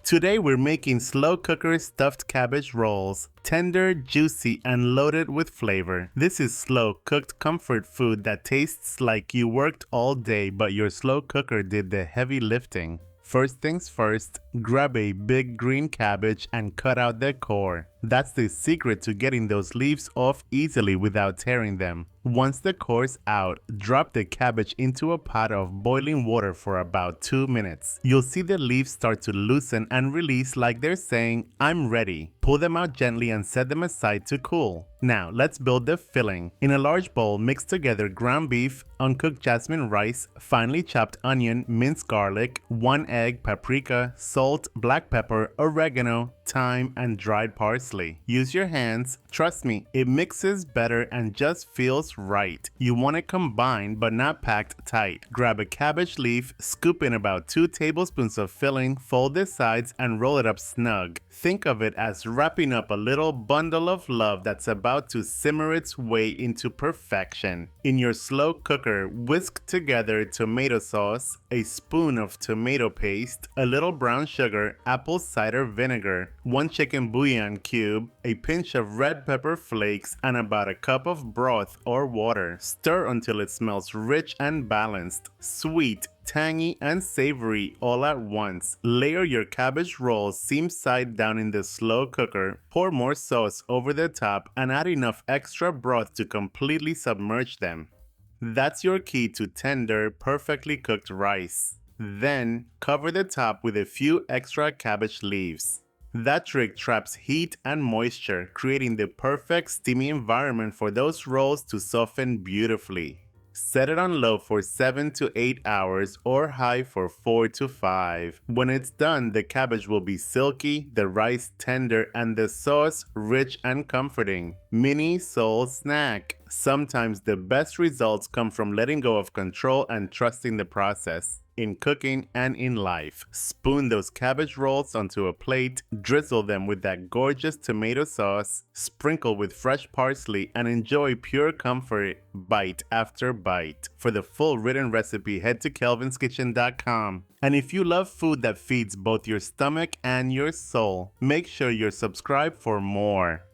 Today we're making slow cooker stuffed cabbage rolls. Tender, juicy, and loaded with flavor. This is slow cooked comfort food that tastes like you worked all day but your slow cooker did the heavy lifting. First things first, grab a big green cabbage and cut out the core. That's the secret to getting those leaves off easily without tearing them. Once the core's out, drop the cabbage into a pot of boiling water for about 2 minutes. You'll see the leaves start to loosen and release like they're saying, "I'm ready." Pull them out gently and set them aside to cool. Now, let's build the filling. In a large bowl, mix together ground beef, uncooked jasmine rice, finely chopped onion, minced garlic, 1 egg, paprika, salt, black pepper, oregano, thyme, and dried parsley. Use your hands. Trust me, it mixes better and just feels right. You want it combined but not packed tight. Grab a cabbage leaf, scoop in about 2 tablespoons of filling, fold the sides, and roll it up snug. Think of it as wrapping up a little bundle of love that's about to simmer its way into perfection. In your slow cooker, whisk together tomato sauce, a spoon of tomato paste, a little brown sugar, apple cider vinegar, 1 chicken bouillon cube, a pinch of red pepper flakes, and about a cup of broth or water. Stir until it smells rich and balanced, sweet, tangy, and savory all at once. Layer your cabbage rolls seam side down in the slow cooker, pour more sauce over the top, and add enough extra broth to completely submerge them. That's your key to tender, perfectly cooked rice. Then, cover the top with a few extra cabbage leaves. That trick traps heat and moisture, creating the perfect steamy environment for those rolls to soften beautifully. Set it on low for 7 to 8 hours or high for 4 to 5. When it's done, the cabbage will be silky, the rice tender, and the sauce rich and comforting. Mini soul snack. Sometimes the best results come from letting go of control and trusting the process. In cooking and in life, spoon those cabbage rolls onto a plate, drizzle them with that gorgeous tomato sauce, sprinkle with fresh parsley, and enjoy pure comfort bite after bite. For the full written recipe, head to kelvinskitchen.com. And if you love food that feeds both your stomach and your soul, make sure you're subscribed for more.